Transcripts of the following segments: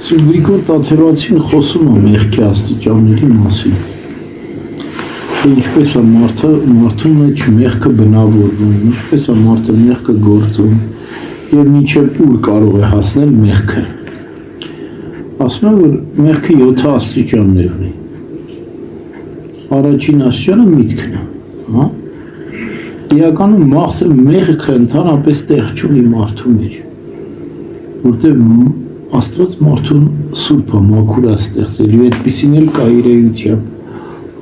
Գրիգոր Տաթևացին խոսում է մեղքի աստիճանների մասին։ Ինչպես է մարդու մեջ մեղքը բնավորվում, ինչպես է մարդը մեղքը գործում եւ մինչեւ ուր կարող է հասնել մեղքը։ Ասում են, որ մեղքը 7 աստիճաններ ունի։ Առաջին աստիճանը միտքն է, հա։ Իրականում մեղքը ընդհանրապես տեղ չունի մարդու մեջ, որտեղ Աստված մարդուն սուրբ է, մաքուր է ստեղծել եւ այդպեսին էլ կա իր էությամբ։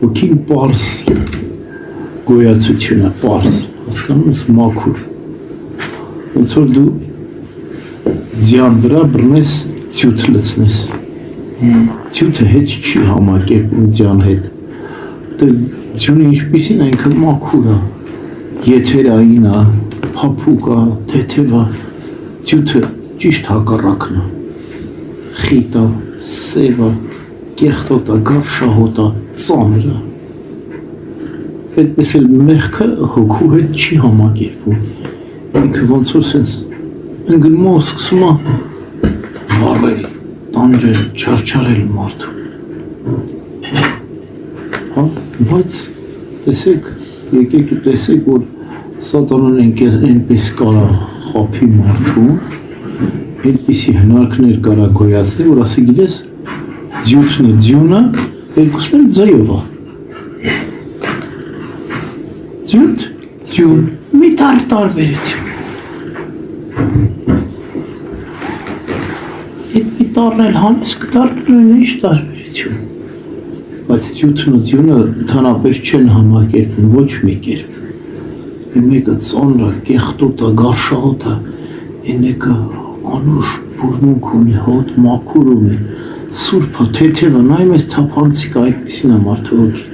Հոգին պարզ գոյացություն է, պարզ, հասկանում ես, մաքուր։ Ոնց որ դու ձյան վրա բռնես ցյուտ լցնես։ Ցյուտը հետ չի համակերպում ձյան հետ։ Դե ձյունը ինչպեսին է, ինքը մաքուր է, եթերային է, փափուկ է, թեթև է։ Ցյուտը ճիշտ հակառակն է։ Խիտ է, սև է, կեղտոտ է, գարշահոտ է, ծանր է։ Այդպես էլ մեղքը հոգու հետ չի համակերպվում։ Ինքը ոնց որ սենց ընկնում սկսում է վառել, տանջել, չարչարել մարդու։ Հա, բայց տեսեք, եկեք տեսեք, որ սատանան այնպես կարա խափի մարդու, այդպիսի հնարքներ կարա գոյացնի, որ ասի գիտես, ձյութն ու ձյունը երկուսները ձայով է։ Ձյութ, ձյուն, մի տարբերություն։ Այդ մի տարն էլ հանես կտարներն ինչ տարբերություն։ Բայց ձյութն ու ձյունը ընդհանրապես չեն համակերպում, ոչ մի կերպ։ Մեկը ծանր է, կեղտոտ է, գարշահոտ է, մեկը անուշ բուրմունք ունի, հոտ մաքուր ունի, սուրբ է, թեթև է, նայում ես թափանցիկ այդպեսին է մարդու հոգի։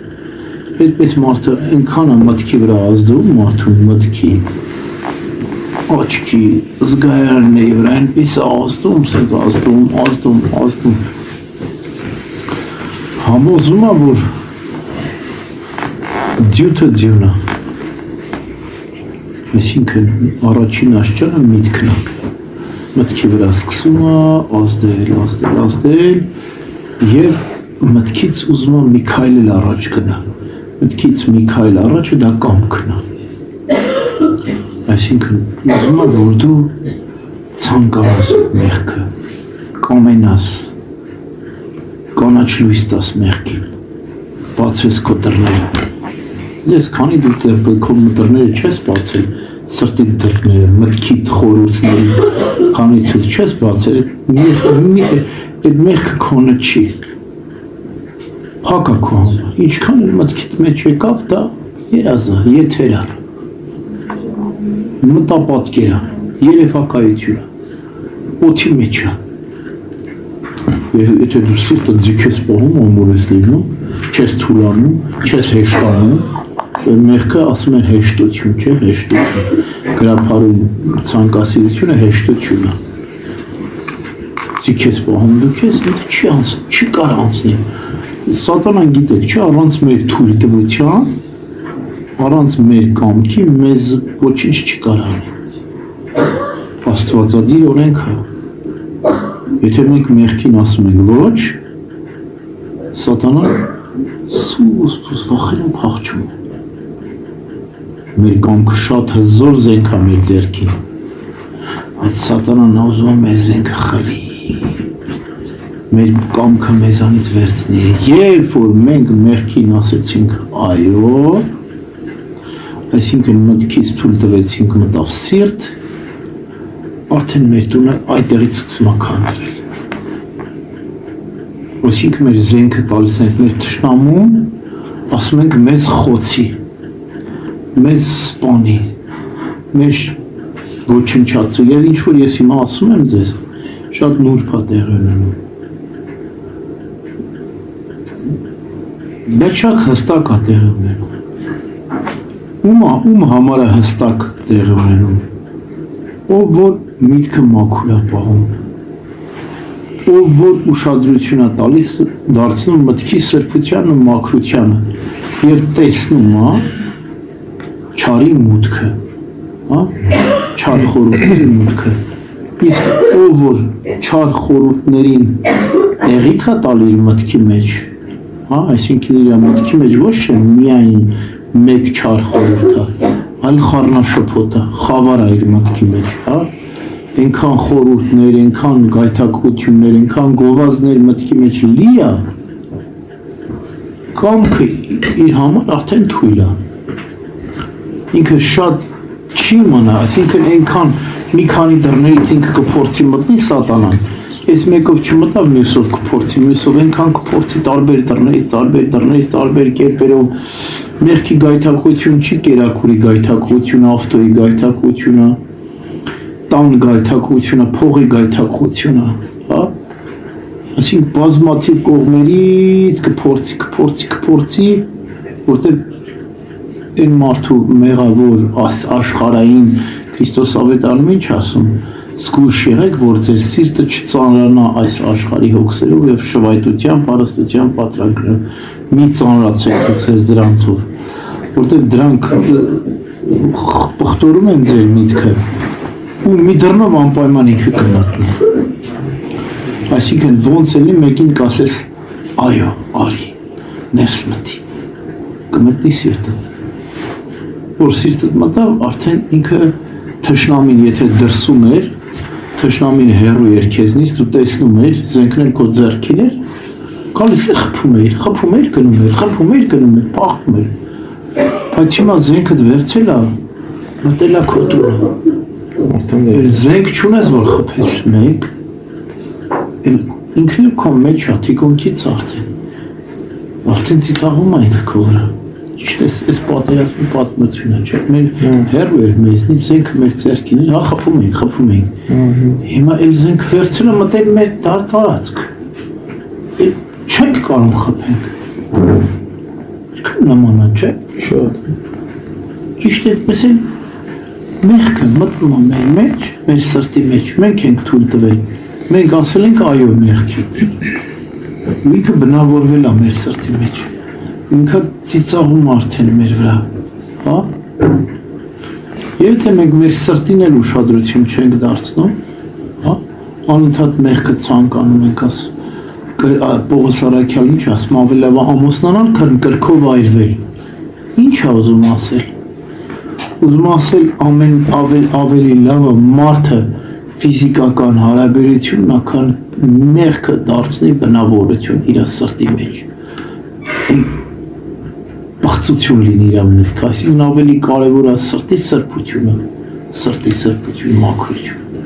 Այդպես մարդը այնքան է մտքի վրա ազդում, մարդու մտքի, աչքի, զգայարանների վրա այնպես է ազդում, սենց ազդում։ Համոզում է, որ ձյութը ձյուն է։ Այսինքն առաջին աստիճանը միտքն է։ Մտքի վրա սկսում է ազդել եւ մտքից ուզում է մի քայլ էլ առաջ գնա։ Մտքից մի քայլ առաջը դա կամքն է։ Այսինքն ուզում է, որ դու ցանկանաս մեղքը, կամենաս, կանաչ լույս տաս մեղքին, բացես քո դռները։ Ես քանի դու քո դռները չես բացել, սրտի դռները, մտքի խորհուրդները, քանի դու չես բացել, այդ մեղքը քոնը չի։ Փակա քո համար, ինչքան էլ մտքիդ մեջ եկավ, դա երազը, եթերա, մտապատկեր է, երևակայություն է, օդի մեջ է։ Եթե դու սիրտը ձգես պահում, ամուր ես լինում, չես թուլանում, չես հեշտանում, մեղքը ասում են հեշտություն, չէ, հեշտություն, գրափարում ցանկասիրությունը հեշտություն է։ Ձգես պահում դուք ես, չի կար անցնի։ Սատանան գիտեք, չէ, առանց մեր թույլտվության, առանց մեր կամքի մեզ ոչինչ չկար անի։ Աստվածադիր օրենքը։ Եթե մենք մեղքին ասում ենք ոչ, սատանան սուս վախենում փախչում է։ Մեր կամքը շատ հզոր զենք է մեր ձեռքին, բայց սատանան ուզում է մեր զենքը խլի, մեր կամքը մեզանից վերցնի։ Երբ որ մենք մեղքին ասեցինք այո, այսինքն մտքից թույլ տվեցինք մտավ սիրտ, արդեն մեր տունը այդտեղից սկսում է քանդվել։ Այսինքն մեր զենքը տալիս ենք մեր թշնամուն, ասում ենք մեզ խոցի, մեզ սպանի, մեզ ոչնչացու, եւ ինչ որ ես հիմա ասում եմ ձեզ, շատ նուրբ է տեղի ունենում։ Բեչակ հստակ է տեղի ունենում։ Ում համար է հստակ տեղի ունենում, ով որ միտքը մաքուր է պահում, ով որ ուշադրություն է տալիս դարձնում մտքի սրբությանն ու մաքրությանը եւ տեսնում է չարի մուտքը, հա, չար խորհուրդների մուտքը, Իսկ ով որ չար խորհուրդներին տեղիք է տալ իր մտքի մեջ, հա, այսինքն իր մտքի մեջ ոչ թե միայն մեկ չար խորհուրդ է, այլ խառնաշփոթ է, խավար է իր մտքի մեջ, հա, այնքան խորհուրդներ, այնքան գայթակղություններ, այնքան գովազդներ մտքի մեջ լի է, կամքը իր համար արդեն թույլ է, ինքը շատ չի մնա, այսինքն այնքան մի քանի դռներից ինքը կփորձի մտնի սատանան, այս մեկով չմտավ, մյուսով կփորձի, մյուսով այնքան կփորձի տարբեր դռներից, տարբեր կերպերով, մեղքի գայթակղություն չի կերակուրի գայթակղությունը, ավտոյի գայթակղությունը, տան գայթակղությունը, փողի գայթակղությունը, հա, այսինքն բազմաթիվ կողմերից կփորձի, որտեղ այն մարդու մեղավոր աշխարհային Քրիստոս ավետարանում ինչ ասում, զգույշ եղեք, որ ձեր սիրտը չծանրանա այս աշխարհի հոգսերով եւ շվայտությամբ, հարստությամբ, պատրանքներով, մի ծանրացեք ձեզ դրանցով, որտեղ դրանք պղտորում են ձեր միտքը ու մի դռնով անպայման ինքը կմատնի, այսինքն ոնց էլի մեկին կասես այո, արի, ներս մտի, կմտնի սիրտը, որ սիրտը մտավ, արդեն ինքը թշնամին եթե դրսում էր, թշնամին հեռու էր քեզնից, դու տեսնում էր, զենքներ քո ձեռքին էր, գալիս էր խփում էր, գնում էր, փախում էր, բայց հիմա զենքդ վերցել է, մտել է քո տունը, զենք չունես, որ խփես մեկ, ինքն էլ քո մեջ է, թիկունքից արդեն ծիծաղում է ինքը քո վրա, ճիշտ այս պատերազմի պատմությունը, չէ, մեր հեռու էր մեզնից, զենքը մեր ձեռքին էր, հա խփում էինք, հիմա էլ զենք վերցրել մտել մեր տարածք, չենք կարող խփենք, չկան նմանա, չէ, ճիշտ այդպես էլ մեղքը մտնում է մեր մեջ, մեր սրտի մեջ, մենք ենք թույլ տվել, մենք ասել ենք այո մեղքի, ինքը բնավորվել է մեր սրտի մեջ, ինքը ծիծաղում արդեն մեր վրա, հա, եթե մենք մեր սրտին էլ ուշադրություն չենք դարձնում, հա, անընդհատ մեղքը ցանկանում ենք, Պողոս Արաքյալն ինչ ասում, ավելի լավ ամուսնանալ, քան կրքով այրվել, ինչ է ուզում ասել, ավելի լավը մարդը ֆիզիկական հարաբերությունն է, քան մեղքը դարձնի բնավորություն իր սրտի մեջ, բացություն լինի իր մտքը, այսինքն ավելի կարևոր է սրտի սրբությունը, մաքրությունը,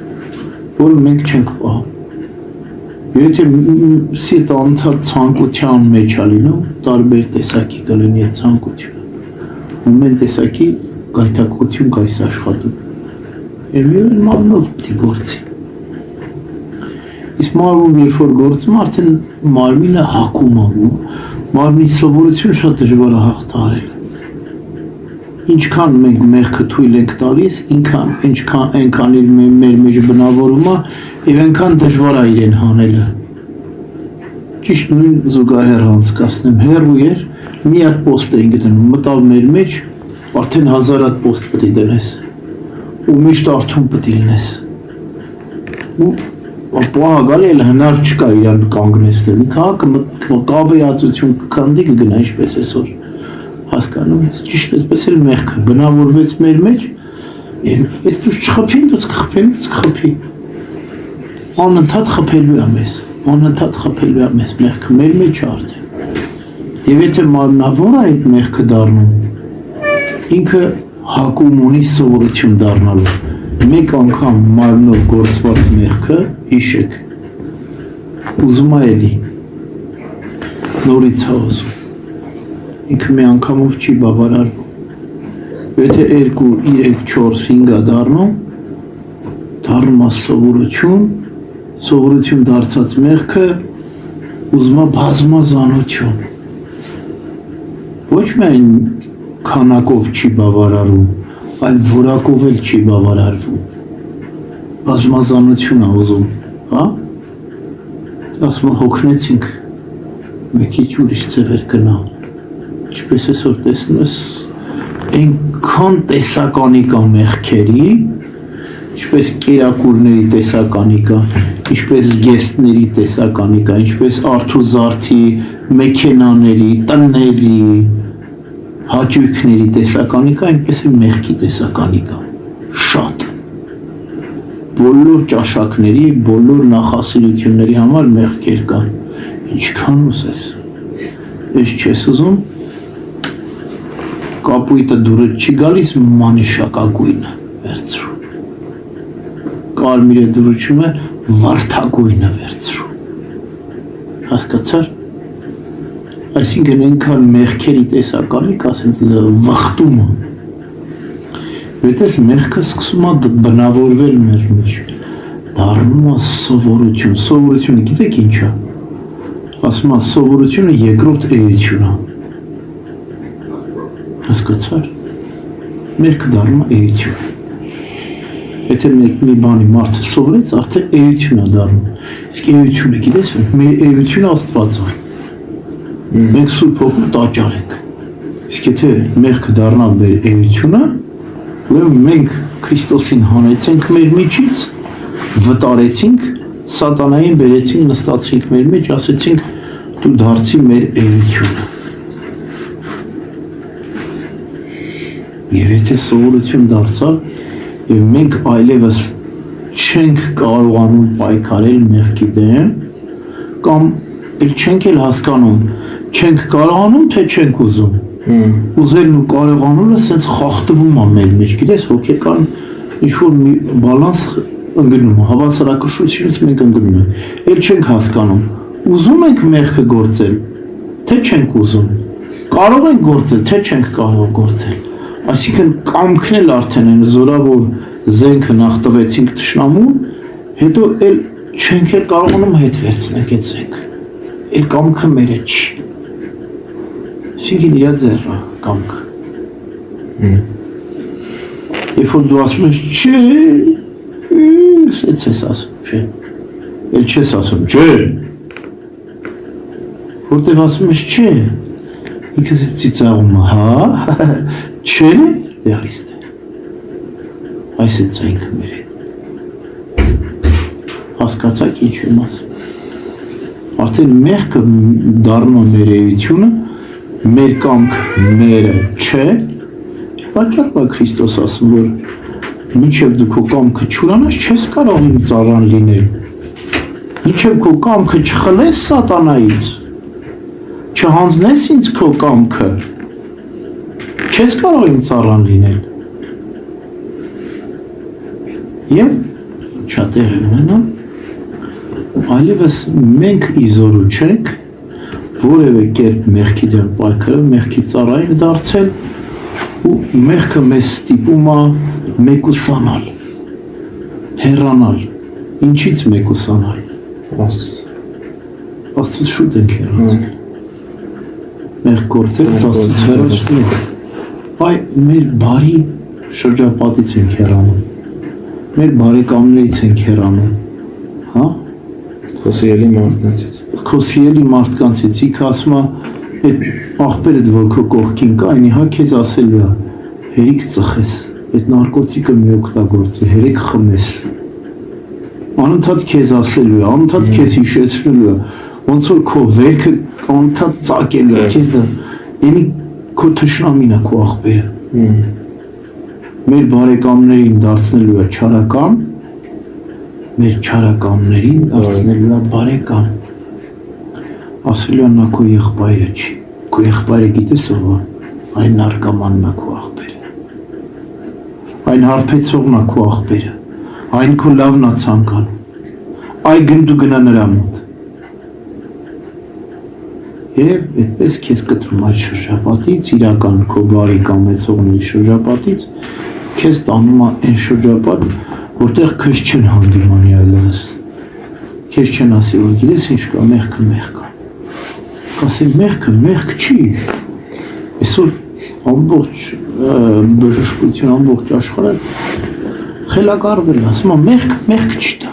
որը մենք չենք պահում, եթե սիրտը անընդհատ ցանկության մեջ է լինում, տարբեր տեսակի կլինի այդ ցանկությունը, ամեն տեսակի գայթակղություն կայս աշխատում, եւ մարմնով պիտի գործի, իսկ մարմնում երբ որ գործում, արդեն մարմինը հակում է, մարմնի սովորություն շատ դժվար է հաղթահարել, ինչքան մենք մեղքը թույլ ենք տալիս, այնքան մեր մեջ բնավորում է եւ այնքան դժվար է իրեն հանելը, ճիշտ նույն զուգահեռ անցկացնեմ, հեռու էր, մի հատ պոստ էինք դնում, մտավ մեր մեջ, արդեն 1000 հատ պոստ պետք է դնես, ու միշտ արթուն պետք է լինես, ու պահագալի էլ հնար չկա իրան կանգնեցնել, կավերածություն կքանդի կգնա ինչպես այսօր, հասկանում ես, ճիշտ այսպես էլ մեղքը բնավորվեց մեր մեջ, ես դուք չխփին, դուք կխփի, անընդհատ խփելու է մեզ, մեղքը մեր մեջ է արդեն, եւ եթե մարմնավոր է այդ մեղքը դառնում, ինքը հակում ունի սովորություն դառնալու, մեկ անգամ մարմնով գործված մեղքը, հիշեք, ուզում է էլի, նորից է ուզում, ինքը մի անգամով չի բավարարվում, եթե 2, 3, 4, 5 դառնում է սովորություն դարձած մեղքը, ուզում է բազմազանություն, ոչ միայն քանակով չի բավարարում, այլ որակով էլ չի բավարարվում, բազմազանություն է ուզում, հա, ասում հոգնեցինք, մեկի ուրիշ ձևեր գնա, ինչպես այսօր տեսնում ես, այնքան տեսականի կա մեղքերի, ինչպես կերակուրների տեսականի կա, ինչպես գեստների տեսականի կա, ինչպես արթուզարդի, մեքենաների, տների, հաճույքների տեսականի կա, այնպես է մեղքի տեսականի կա, շատ։ Բոլոր ճաշակների, բոլոր նախասիրությունների համար մեղքեր կան, ինչքան ուզես, ես չես ուզում, կապույտը դուրը չի գալիս, մանիշակագույնը վերցրու, կարմիրը դուրուչում է, վարդագույնը վերցրու, հասկացար, այսինքն ենքան մեղքերի տեսականի կա, ասենց վխտումը, Վետես մեղքը սկսում է բնավորվել մեր մեջ, դառնում է սովորություն, սովորությունը գիտեք ինչ է, ասում է սովորությունը երկրորդ էություն է, հասկացար, մեղքը դառնում է էություն, եթե մի բանի մարդը սովորեց, արդեն էություն է դառնում, իսկ էությունը գիտես, մեր էությունը Աստված է, մենք Սուրբ Հոգու տաճար ենք, իսկ եթե մեղքը դառնա մեր էությունը, մենք Քրիստոսին հանեցինք մեր միջից, վտարեցինք, սատանային բերեցինք, նստացրինք մեր մեջ, ասեցինք դու դարձի մեր էությունը։ Եվ եթե սովորություն դարձավ, եւ մենք այլևս չենք կարողանում պայքարել մեղքի դեմ, կամ չենք էլ հասկանում, չենք կարողանում, թե չենք ուզում։ Ուզելն ու կարողանալը սենց խախտվում է մեր մեջ, գիտես, հոգեկան ինչ-որ մի բալանս ընգնում է, հավասարակշռությունից մենք ընգնում ենք, էլ չենք հասկանում, ուզում ենք մեղքը գործել, թե չենք ուզում, կարող ենք գործել, թե չենք կարող գործել, այսինքն կամքն էլ արդեն են զորավոր զենքը նախ տվեցինք թշնամուն, հետո էլ չենք էլ կարողանում հետ վերցնենք այդ զենքը, էլ կամքը մերը չի, այսինքն իրա ձեռը կամքը, երբ որ դու ասում ես չէ, սեց ես ասում, չէ, էլ չես ասում, չէ, որտև ասում ես չէ, ինքս ծիծաղում է, հա, չէ, դե արիստ է, այս է ծայինքը մեր հետ, հասկացակ ինչ եմ ասում, արդեն մեղքը դառնում է մեր էությունը, մեր կամքը մերը չէ, պատճառով է Քրիստոս ասում, որ մինչև դու քո կամքը չուրանաս, չես կարող իմ ծառան լինել, մինչև քո կամքը չխլես սատանայից, չհանձնես ինձ քո կամքը, չես կարող իմ ծառան լինել, և չատեղ է ունենալ, այլևս մենք իզորու չենք, որևէ կերպ մեղքի դեմ պայքարել, մեղքի ծառային դարձել ու մեղքը մեզ ստիպում է մեկուսանալ, հեռանալ, ինչից մեկուսանալ, Աստծուց շուտ ենք հեռացել, մեղք գործելուց Աստծուց հեռացել, այ մեր բարի շրջապատից ենք հեռանում, մեր բարեկամներից ենք հեռանում, հա? Քո սիրելի մարդկանցից, իքը ասում է, այդ աղբերդ, որ քո կողքին կա, այնի հա քեզ ասելու է, հերիք ծխես, այդ նարկոտիկը մի օգտագործի, հերիք խմես, անընդհատ քեզ ասելու է, անընդհատ քեզ հիշեցնելու է, ոնց որ քո վերքը անընդհատ ծակելու է, քեզ դա, այնի քո թշնամին է քո աղբերը, մեր բարեկամներին դարձնելու է չարական, մեր չարակամներին դարձնելու է բարեկամ, ասելու է նա քո եղբայրը չի, քո եղբայրը գիտես ով է, այն նարկամանն է քո աղբերը, այն հարբեցողն է քո աղբերը, այն քո լավն է ցանկանում, այ դու գնա նրա մոտ, և այդպես քեզ կտրում այդ շրջապատից, իրական քո բարի կամեցողների շրջապատից, քեզ տանում է այն շրջապատ, որտեղ քեզ չեն հանդիմանի այլևս, քեզ չեն ասի, որ գիտես ինչ կա, մեղքը մեղք է, կասեն մեղքը մեղք չի, այսօր ամբողջ բժշկություն, ամբողջ աշխարհը խելագարվել է, ասում է մեղքը մեղք չի դա,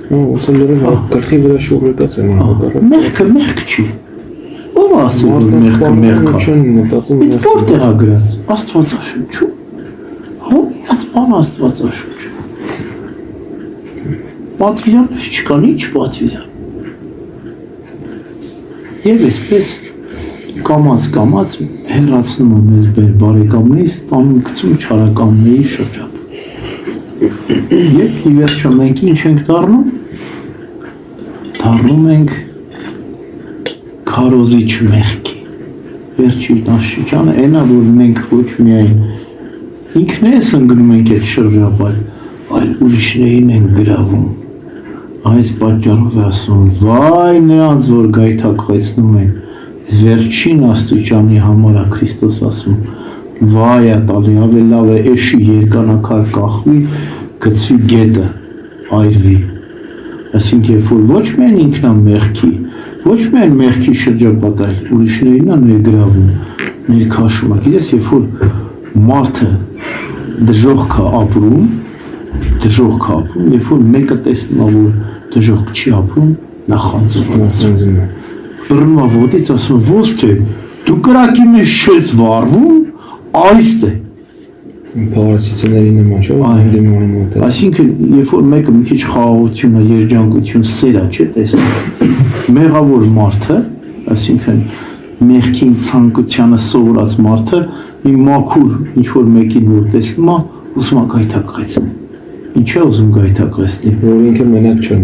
ոնց են լրել գլխի վրա շուռեկած են, մեղքը մեղք չի, ով ասել որ մեղքը մեղք է, որտեղ է գրած, Աստվածաշնչում, հո, Բան Աստվածաշունչ։ Պատվիրաններ չկան, ինչ պատվիրան։ Եվ այսպես կամած հեռացնում է մեզ բարեկամներից, տանում գցում չարականների շրջապ։ Եվ ի վերջո մենք ինչ ենք դառնում։ Դառնում ենք քարոզիչ մեղքի։ Վերջի դաշիճանը այնա, որ մենք ոչ միայն ինքներս ընկնում ենք այդ շրջապատ, այլ ուրիշներին են գրավում։ Այս պատճառով է ասում, վայ նրանց, որ գայթակղեցնում են, վերջին աստիճանի համար է Քրիստոս ասում, վայ է տալի, ավելի լավ է էշի երկանակար կախվի, գցվի գետը, այրվի։ Այսինքն, երբ որ ոչ միայն ինքնա մեղքի, ոչ միայն մեղքի շրջապատ, այլ ուրիշներին է ներգրավում, ներքաշում է։ Գիտես, երբ որ մարդը դժոխք է ապրում, երբ որ մեկը տեսնում է, որ դժոխք չի ապրում, նա խանձում է։ Բռնում է ոտից, ասում է, ո՞ց թե դու կրակի մեջ չես վառվում, այստեղ է։ Փարասիցիների նման չէ՞, դիմոնի մոտ է։ Այսինքն, երբ որ մեկը մի քիչ խաղաղություն, երջանկություն, սեր է, չէ՞ տեսնում։ Մեղավոր մարդը, այսինքն մեղքին ցանկությանը սովորած մարդը, մի մաքուր ինչ որ մեկին որ տեսնում է, ուզում է գայթակղեցնել։ Ինչ է ուզում գայթակղեցնել, որ ինքը մենակ չեն։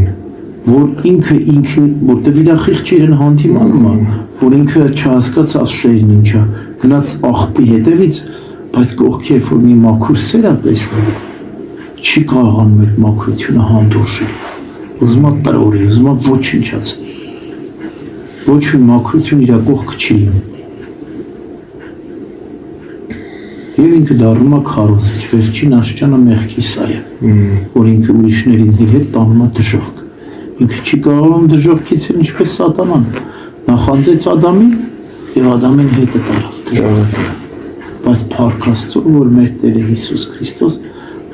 Որ ինքը որտեղ իր խիղճ իրեն հանդիմանում է, որ ինքը չհասկացավ սերն ինչ է, գնաց աղբի հետևից, բայց կողքի երբ որ մի մաքուր սեր է տեսնում, չի կարողանում այդ մաքրությունը հանդուրժել, ուզում է տրորի, ուզում է ոչնչացնել, ոչ մի մաքրություն իր կողքը չի լինում, եւ ինքը դառնում է քարոզիչ, վերջին աստիճանը մեղքի սա է, որ ինքը ուրիշներին իր հետ տանում է դժոխք, ինքը չի կարողանում դժոխքից ինչպես սատանան, նախանձեց Ադամին եւ Ադամին հետը տարավ դժոխքը։ Բայց փառք Աստծո, որ մեր Տերը Հիսուս Քրիստոս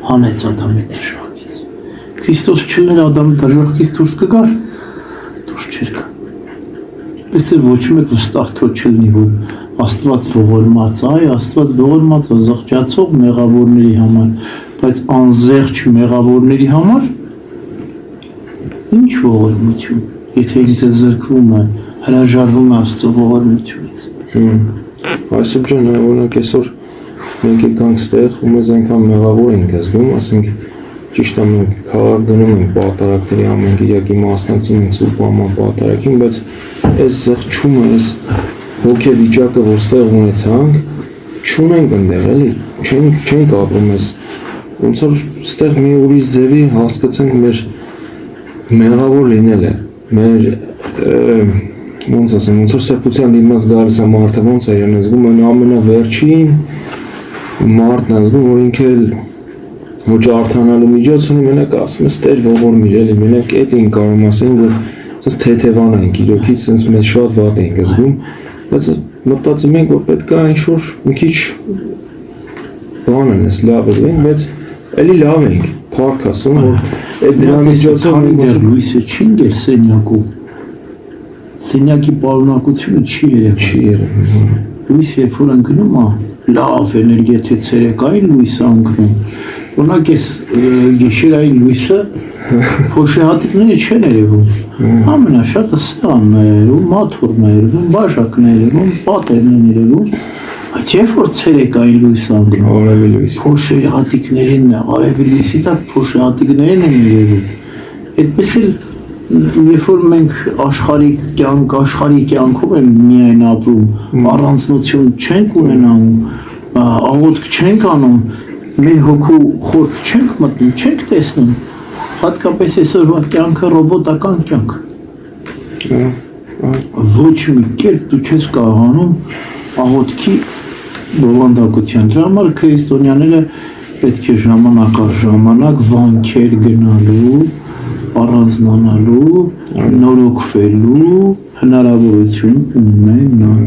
հանեց Ադամի դժոխքից։ Քրիստոս չլներ Ադամի դժոխքից դուրս կգար, դուրս չէր գա։ Պես է ոչ մեկ վստահ թող չլինի, որ Աստված ողորմած է, Աստված ողորմած է զղջացող մեղավորների համար, բայց անզեղջ մեղավորների համար ինչ ողորմություն, եթե ինքը զրկվում է, հրաժարվում է Աստծո ողորմությունից։ Այսօր ջան, օրինակ այսօր մենք եկանք ստեղ ու մեզ այնքան մեղավոր ենք զգում, ասենք ճիշտ է մենք քաղաք գնում ենք պատարակների ամեն կիրակի մասնակցում ենք Սուրբ Աման պատարակին, բայց այս զղջումը, այս հոգեվիճակը, որ ստեղ ունեցանք, չունենք ընդեղ, էլի, չենք ապրում այս, ոնց որ ստեղ մի ուրիշ ձևի հասկացանք մեր մեղավոր լինելը, մեր ոնց ասեմ, ոնց որ սեփության դիմաց գալիս է մարդը, ոնց է իրեն զգում, այն ամենավերջին մարդն է զգում, որ ինքը ոչ արդանալու միջոց ունի, մենակ ասում է ստեր ողորմիր, էլի, մենակ այդ ենք կարող ասենք, որ ասես թեթևան ենք, իրոքից ասես մեզ շատ վատ ենք զգում, բայց մտածում ենք, որ պետք է ինչ-որ մի քիչ բան անես, լավ զգենք, բայց էլի լավ ենք, փառք ասում, որ այդ դրա միջոցով լույսը չի ընկել սենյակում, սենյակի պարունակությունը չի երևում, լույս երբ որ ընկնում է, լավ էներգիա, եթե ցերեկային լույս է ընկնում, օրինակ այս գիշերային լույսը փոշեհատիկները չեն երևում, ամենաշատը սեղանն է երևում, մաթուռն է երևում, բաժակն է երևում, պատերն են երևում, բայց երբ որ ցերեկային լույս է ընկնում, փոշեհատիկներին է, արևի լույսի տակ փոշեհատիկներին են երևում, այդպես էլ երբ որ մենք աշխարհի կյանքով ենք միայն ապրում, առանձնություն չենք ունենանում, աղոթք չենք անում, մեր հոգու խորք չենք մտնում, չենք տեսնում, հատկապես այսօրվա կյանքը ռոբոտական կյանք։ Ոչ մի կերպ դու չես կարողանում աղոթքի բովանդակության։ Դրա համար քրիստոնյաները պետք է ժամանակ առ ժամանակ վանքեր գնալու, առանձնանալու, նորոգվելու հնարավորություն ունենան,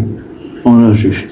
անհրաժեշտ է։